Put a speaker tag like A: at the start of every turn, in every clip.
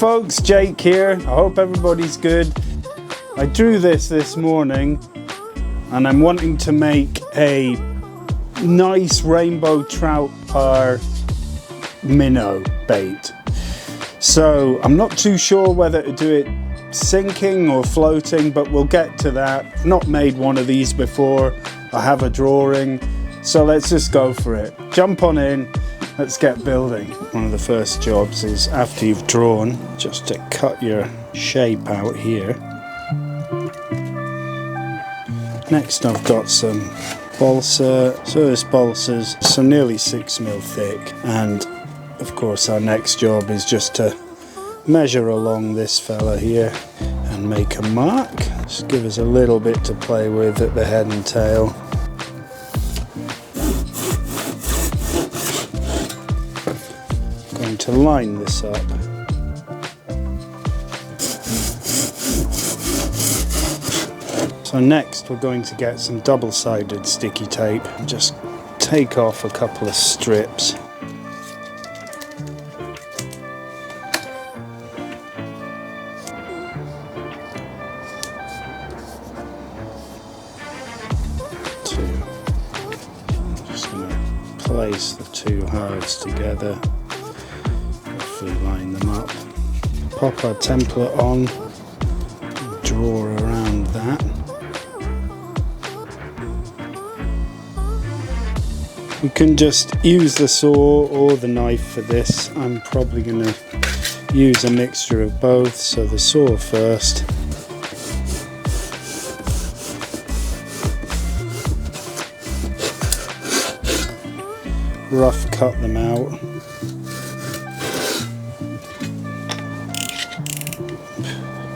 A: folks, Jake here. I hope everybody's good. I drew this morning and I'm wanting to make a nice rainbow trout Parr minnow bait. So I'm not too sure whether to do it sinking or floating, but we'll get to that. I've not made one of these before. I have a drawing, so let's just go for it. Jump on in, let's get building. One of the first jobs is, after you've drawn, just to cut your shape out here. Next I've got some balsa. So this balsa's nearly 6mm thick, and of course our next job is just to measure along this fella here and make a mark. Just give us a little bit to play with at the head and tail. Going to line this up. So next we're going to get some double-sided sticky tape and just take off a couple of strips. Just going to place the two halves together, hopefully line them up. Pop our template on, draw around that. You can just use the saw or the knife for this. I'm probably going to use a mixture of both, so the saw first. Rough cut them out.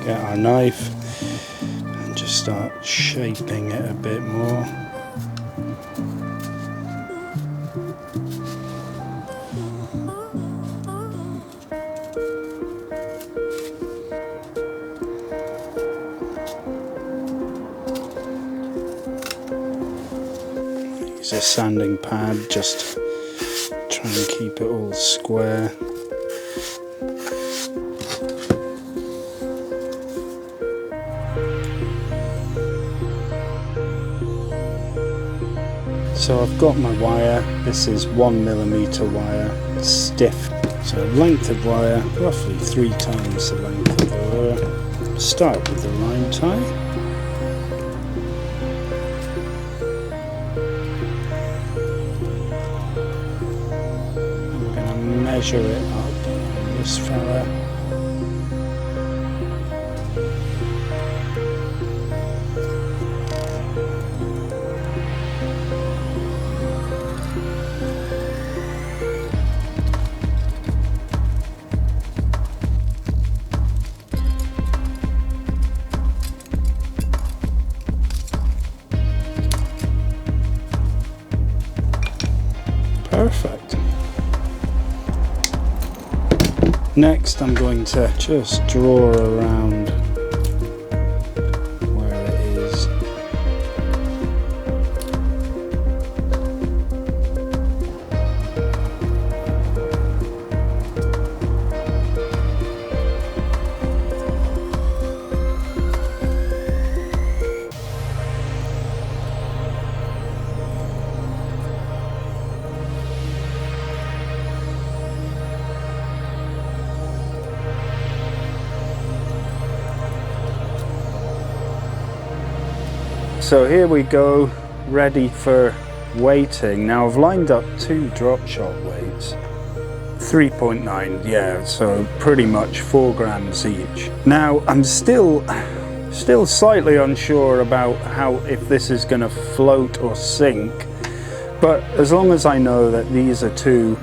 A: Get our knife and just start shaping it a bit more. Use a sanding pad, just try and keep it all square. So I've got my wire. This is 1mm wire, it's stiff. So length of wire, roughly 3 times the length of the wire. Start with the line tie. Measure it up on this fella. Perfect. Next I'm going to just draw around where it is. So here we go, ready for weighting. Now I've lined up 2 drop shot weights, 3.9, yeah, so pretty much 4 grams each. Now I'm still slightly unsure about if this is going to float or sink, but as long as I know that these are 2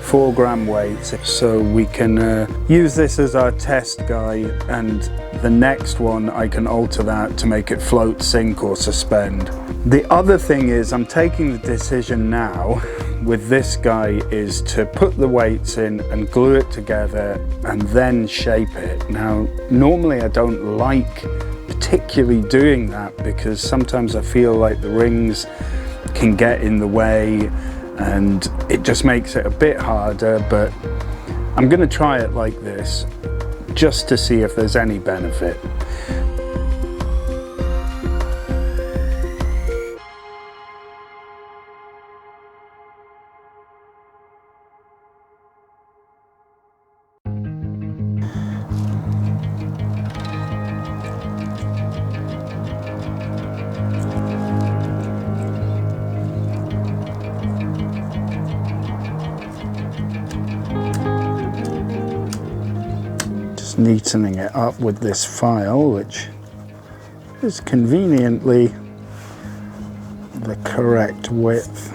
A: 4-gram weights, so we can use this as our test guide, and the next one I can alter that to make it float, sink or suspend. The other thing is, I'm taking the decision now with this guy is to put the weights in and glue it together and then shape it. Now normally I don't like particularly doing that because sometimes I feel like the rings can get in the way and it just makes it a bit harder, but I'm going to try it like this. just to see if there's any benefit. Neatening it up with this file, which is conveniently the correct width.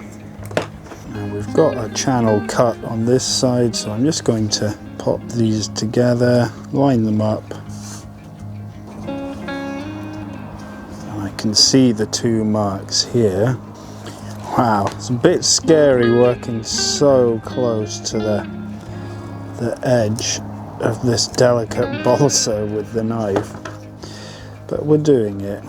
A: Now we've got a channel cut on this side, so I'm just going to pop these together, line them up, and I can see the two marks here. Wow, it's a bit scary working so close to the edge of this delicate balsa with the knife, but we're doing it.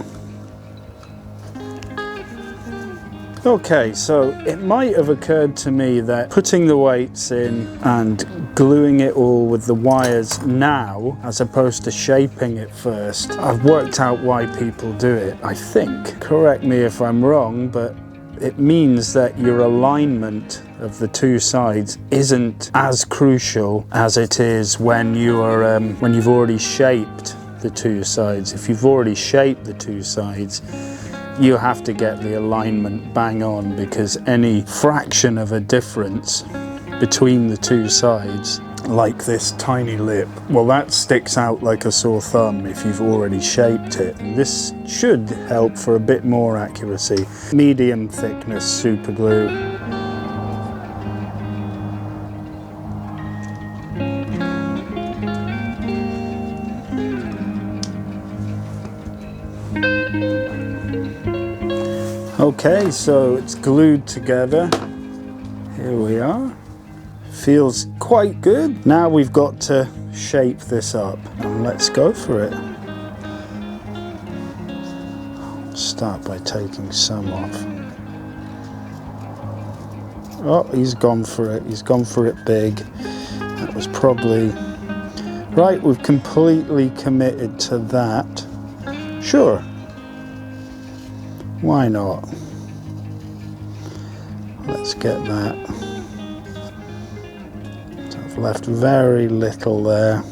A: Okay, so it might have occurred to me that putting the weights in and gluing it all with the wires now, as opposed to shaping it first, I've worked out why people do it, I think. Correct me if I'm wrong, but it means that your alignment of the two sides isn't as crucial as it is when you've already shaped the two sides. If you've already shaped the two sides, you have to get the alignment bang on, because any fraction of a difference between the two sides, like this tiny lip, well, that sticks out like a sore thumb if you've already shaped it. And this should help for a bit more accuracy. Medium thickness super glue. Okay, so it's glued together. Here we are. Feels quite good. Now we've got to shape this up, and let's go for it. Start by taking some off. Oh, he's gone for it. He's gone for it big. That was probably right. We've completely committed to that. Sure. Why not? Let's get that. So I've left very little there.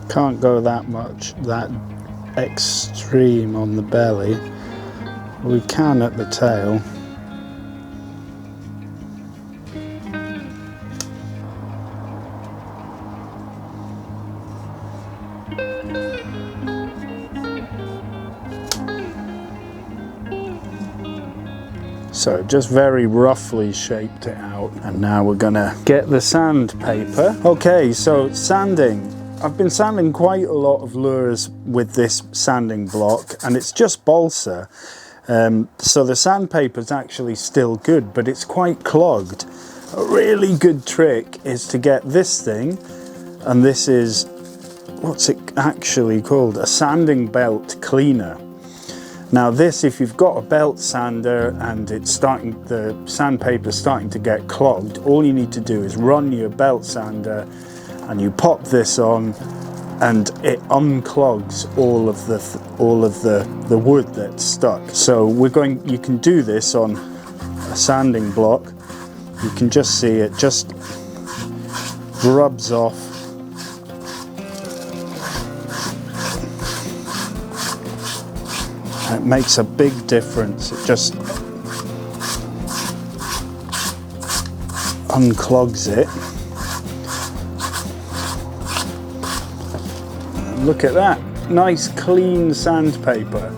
A: Can't go that extreme on the belly. We can at the tail. So just very roughly shaped it out, and now we're gonna get the sandpaper. Okay, so sanding. I've been sanding quite a lot of lures with this sanding block, and it's just balsa. So the sandpaper is actually still good, but it's quite clogged. A really good trick is to get this thing, and this is, what's it actually called? A sanding belt cleaner. Now this, if you've got a belt sander and the sandpaper's starting to get clogged, all you need to do is run your belt sander and you pop this on, and it unclogs all of the wood that's stuck. So you can do this on a sanding block. You can just see it just rubs off. It makes a big difference. It just unclogs it. Look at that, nice clean sandpaper.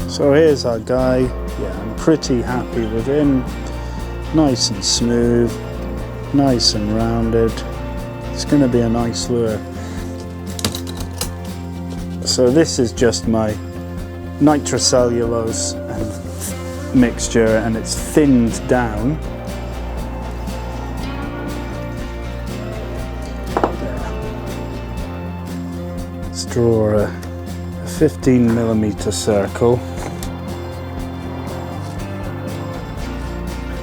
A: So here's our guy. Yeah, I'm pretty happy with him. nice and smooth, nice and rounded. It's going to be a nice lure. So this is just my nitrocellulose and mixture, and it's thinned down. Let's draw a 15mm circle,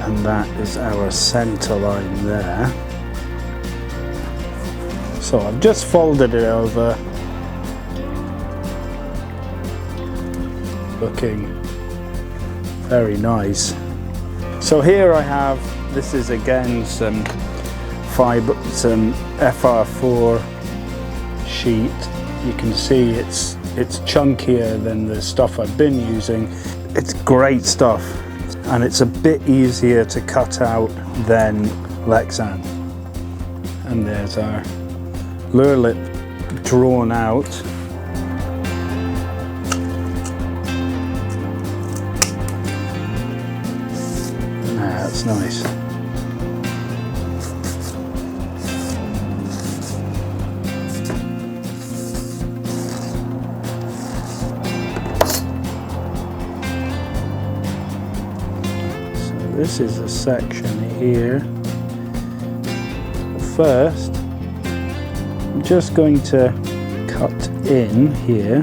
A: and that is our center line there. So I've just folded it over, looking very nice. So here I have, this is again some FR4 sheet. You can see it's chunkier than the stuff I've been using. It's great stuff, and it's a bit easier to cut out than Lexan. And there's our lure lip drawn out. That's nice. So this is a section here. First, I'm just going to cut in here.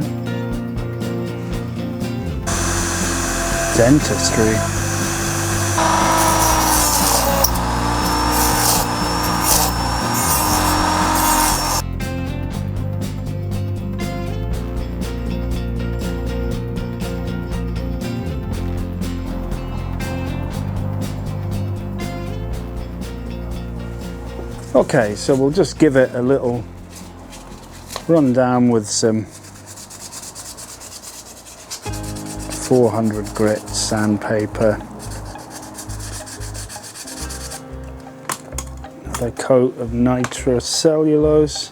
A: Dentistry. Okay, so we'll just give it a little run down with some 400 grit sandpaper. Another coat of nitrocellulose.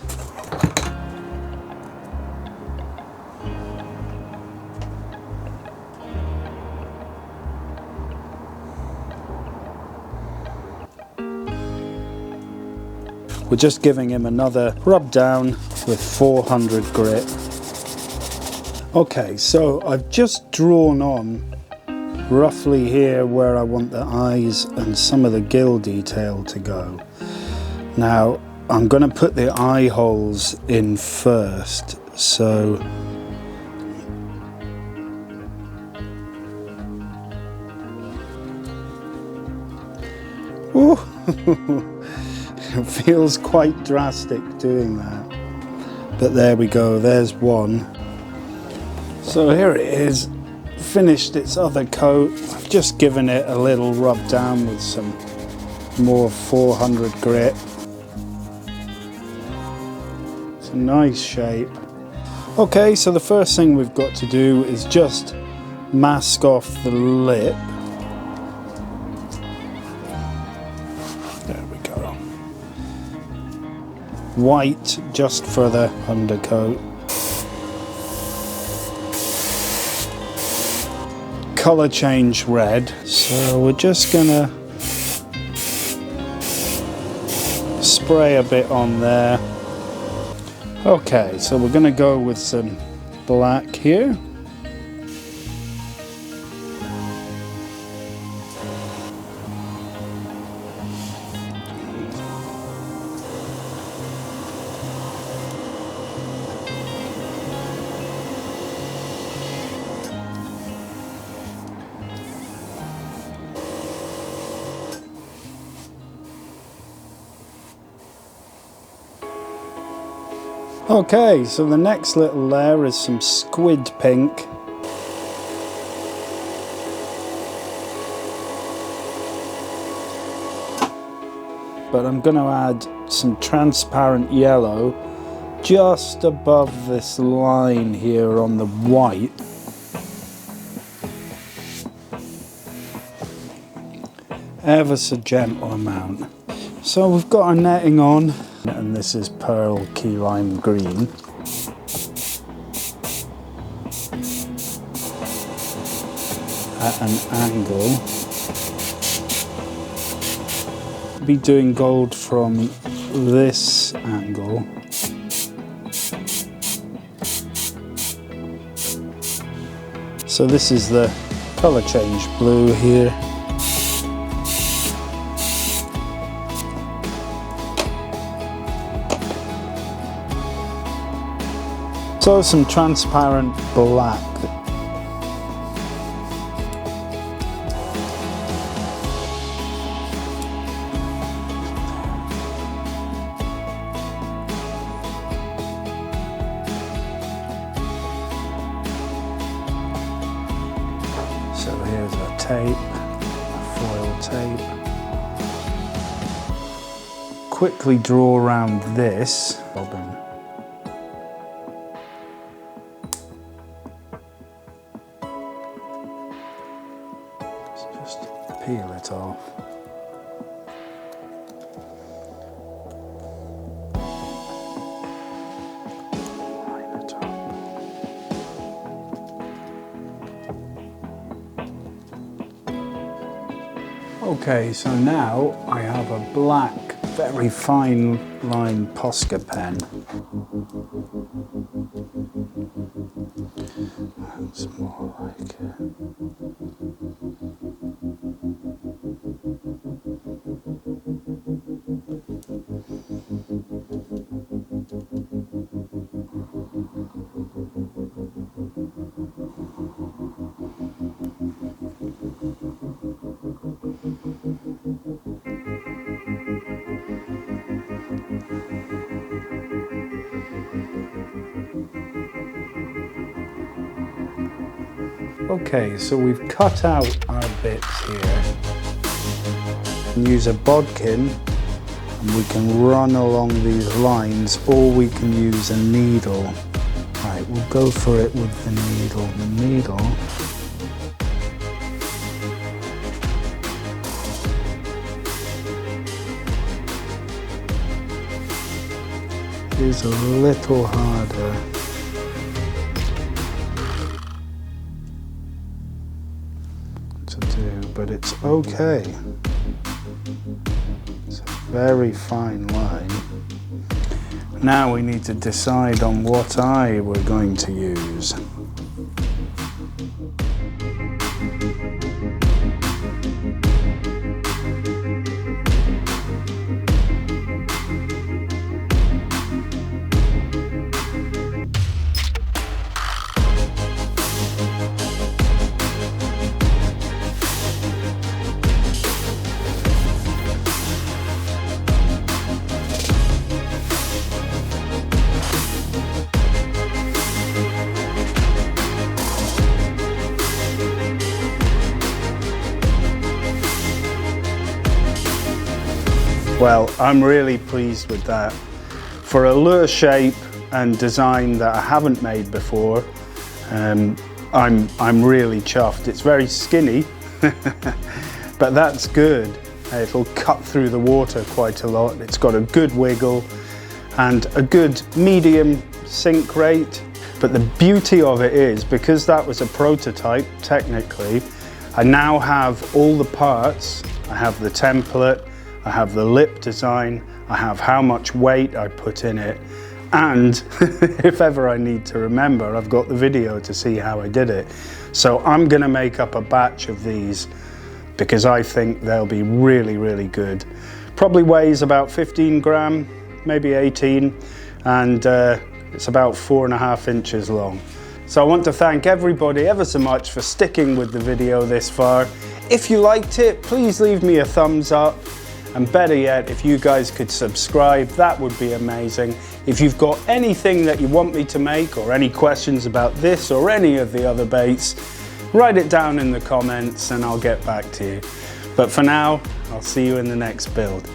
A: We're just giving him another rub down with 400 grit. Okay, so I've just drawn on roughly here where I want the eyes and some of the gill detail to go. Now, I'm going to put the eye holes in first, so ooh. It feels quite drastic doing that, but there we go, there's one. So here it is, finished its other coat. I've just given it a little rub down with some more 400 grit. It's a nice shape. Okay, so the first thing we've got to do is just mask off the lip. White just for the undercoat. Color change red. So we're just gonna spray a bit on there. Okay, so we're gonna go with some black here. Okay, so the next little layer is some squid pink. But I'm going to add some transparent yellow just above this line here on the white. Ever so gentle amount. So we've got our netting on, and this is pearl key lime green. At an angle. to be doing gold from this angle. So this is the color change blue here. So some transparent black. So here's a tape, a foil tape. Quickly draw around this bobbin. Just peel it off. Line it up. Okay, so now I have a black, very fine line Posca pen. That's more like it. Okay, so we've cut out our bits here. And use a bodkin and we can run along these lines, or we can use a needle. Right, we'll go for it with the needle. The needle is a little harder. To do, but it's okay. It's a very fine line. Now we need to decide on what eye we're going to use. Well, I'm really pleased with that. For a lure shape and design that I haven't made before, I'm really chuffed. It's very skinny, but that's good. It'll cut through the water quite a lot. It's got a good wiggle and a good medium sink rate. But the beauty of it is, because that was a prototype, technically, I now have all the parts. I have the template, I have the lip design, I have how much weight I put in it, and if ever I need to remember, I've got the video to see how I did it. So I'm gonna make up a batch of these because I think they'll be really, really good. Probably weighs about 15 gram, maybe 18, and it's about 4.5 inches long. So I want to thank everybody ever so much for sticking with the video this far. If you liked it, please leave me a thumbs up. And better yet, if you guys could subscribe, that would be amazing. If you've got anything that you want me to make, or any questions about this or any of the other baits, write it down in the comments and I'll get back to you. But for now, I'll see you in the next build.